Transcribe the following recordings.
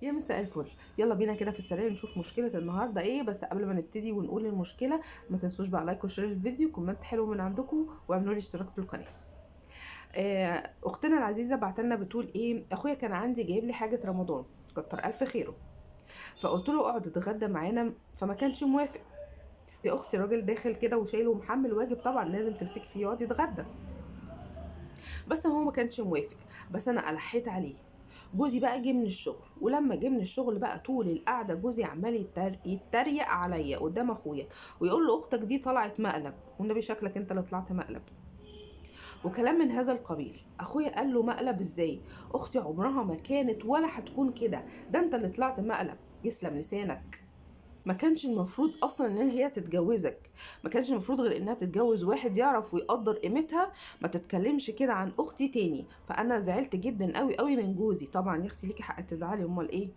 يا مساء الفل. يلا بينا كده في السريع نشوف مشكلة النهاردة ايه. بس قبل ما نبتدي ونقول المشكلة، ما تنسوش بقى لايك وشير الفيديو، كومنت حلو من عندكم، واعملوا لي اشتراك في القناة. اختنا العزيزة بعتلنا بتقول ايه: اخويا كان عندي جايب لي حاجة رمضان، كتر الف خيره، فقلت له اقعد اتغدى معانا فما كانش موافق. يا اختي الراجل داخل كده وشايله ومحمل واجب، طبعا لازم تمسكي فيه يقعد يتغدى. بس هو ما كانش موافق، بس انا الحيت عليه. جوزي بقى جه من الشغل، ولما جه من الشغل بقى طول القعده جوزي عمال يتريق عليا قدام اخويا، ويقول له اختك دي طلعت مقلب، والنبي شكلك انت اللي طلعت مقلب، وكلام من هذا القبيل. اخويا قال له مقلب ازاي؟ اختي عمرها ما كانت ولا هتكون كده، ده انت اللي طلعت مقلب. يسلم لسانك. ما كانش المفروض اصلا ان هي تتجوزك، ما كانش المفروض غير انها تتجوز واحد يعرف ويقدر قيمتها. ما تتكلمش كده عن اختي تاني. فانا زعلت جدا قوي قوي من جوزي. طبعا يا اختي ليكي حق تزعلي، امال ايه.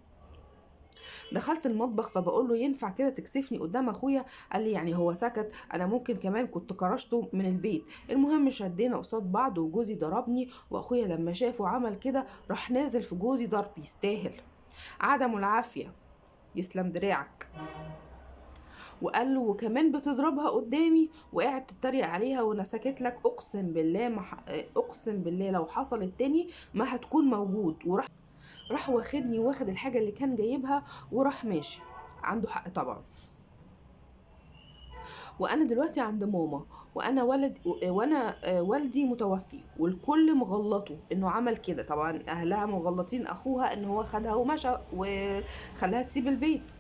دخلت المطبخ فبقول له ينفع كده تكسفني قدام اخويا؟ قال لي يعني هو سكت، انا ممكن كمان كنت كرشته من البيت. المهم شدينا قصاد بعض وجوزي ضربني، واخويا لما شافه عمل كده راح نازل في جوزي ضرب يستاهل. عدم العافية. يسلم دراعك. وقال له وكمان بتضربها قدامي وقاعد تتريق عليها وانا ساكت لك، اقسم بالله اقسم بالله لو حصلت تاني ما هتكون موجود. راح واخدني واخد الحاجه اللي كان جايبها وراح ماشي. عنده حق طبعا. وانا دلوقتي عند ماما، وانا ولد، وانا والدي متوفي، والكل مغلطه انه عمل كده. طبعا اهلها مغلطين اخوها ان هو خدها ومشى وخلاها تسيب البيت.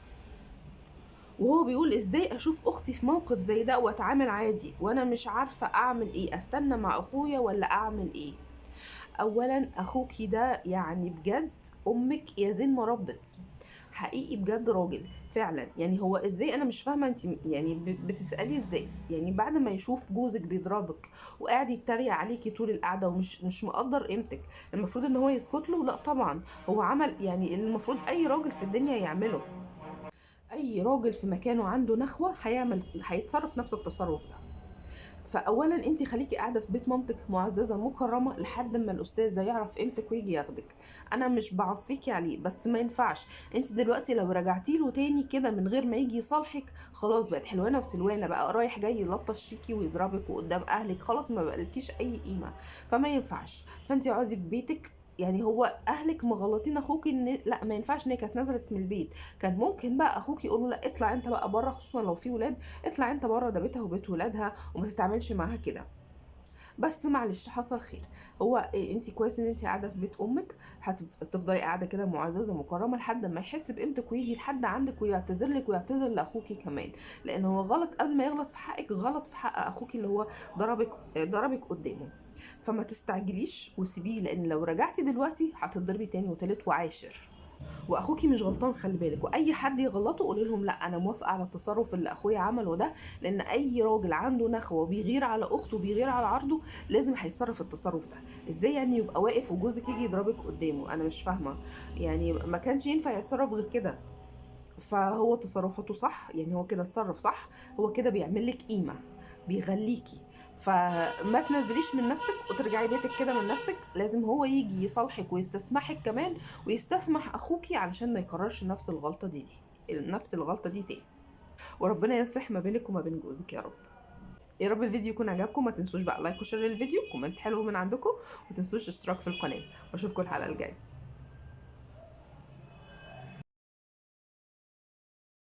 وهو بيقول ازاي اشوف اختي في موقف زي ده واتعامل عادي، وانا مش عارفه اعمل ايه، استنى مع اخويا ولا اعمل ايه. اولا اخوكي ده يعني بجد امك يا زين ما ربت، حقيقي بجد راجل فعلا. يعني هو ازاي، انا مش فاهمه انت يعني بتسالي ازاي يعني بعد ما يشوف جوزك بيضربك وقاعد يتريق عليكي طول القعده ومش مش مقدر قيمتك، المفروض ان هو يسكت له؟ لا طبعا. هو عمل يعني المفروض اي راجل في الدنيا يعمله. اي راجل في مكانه عنده نخوة هيتصرف نفس التصرف ده. فاولا انت خليكي قاعده في بيت مامتك معززه مكرمه لحد ما الاستاذ ده يعرف قيمتك ويجي ياخدك. انا مش بعصيكي عليه، بس ما ينفعش انت دلوقتي لو رجعتي له تاني كده من غير ما يجي يصالحك، خلاص بقت حلوانه وسلوانه، بقى رايح جاي يلطش فيكي ويضربك وقدام اهلك، خلاص ما بقالكيش اي قيمه. فما ينفعش. فانت اقعدي في بيتك. يعني هو اهلك مغلطين اخوك ان لا ما ينفعش ان هي كانت نزلت من البيت. كان ممكن بقى اخوك يقول له لا اطلع انت بقى بره، خصوصا لو في ولاد، اطلع انت بره، ده بيتها وبيت ولادها وما تتعاملش معاها كده. بس معلش حصل خير. هو إيه، انت كويس ان انت قاعده في بيت امك، هتفضلي قاعده كده معززه مكرمه لحد ما يحس بقيمتك ويجي لحد عندك ويعتذر لك ويعتذر لاخوكي كمان. لان هو غلط قبل ما يغلط في حقك، غلط في حق اخوكي اللي هو ضربك قدامه. فما تستعجليش وسيبيه، لان لو رجعتي دلوقتي هتضربي تاني وتالت وعاشر. واخوكي مش غلطان، خلي بالك. واي حد يغلطه قولي لهم لا انا موافقه على التصرف اللي اخويا عمله ده، لان اي راجل عنده نخوه وبيغير على اخته وبيغير على عرضه لازم هيتصرف التصرف ده. ازاي يعني يبقى واقف وجوزك يجي يضربك قدامه؟ انا مش فاهمه. يعني ما كانش ينفع يتصرف غير كده. فهو تصرفاته صح، يعني هو كده اتصرف صح. هو كده بيعمل لك قيمه، بيغليكي. فما تنزليش من نفسك وترجعي بيتك كده من نفسك، لازم هو يجي يصالحك ويستسمحك كمان، ويستسمح اخوكي علشان ما يكررش نفس الغلطه دي تاني. وربنا يصلح ما بينك وما بين جوزك يا رب. يا رب الفيديو يكون عجبكم. ما تنسوش بقى لايك وشير للفيديو، كومنت حلو من عندكم، وما تنسوش اشتراك في القناه. واشوفكم الحلقه الجايه.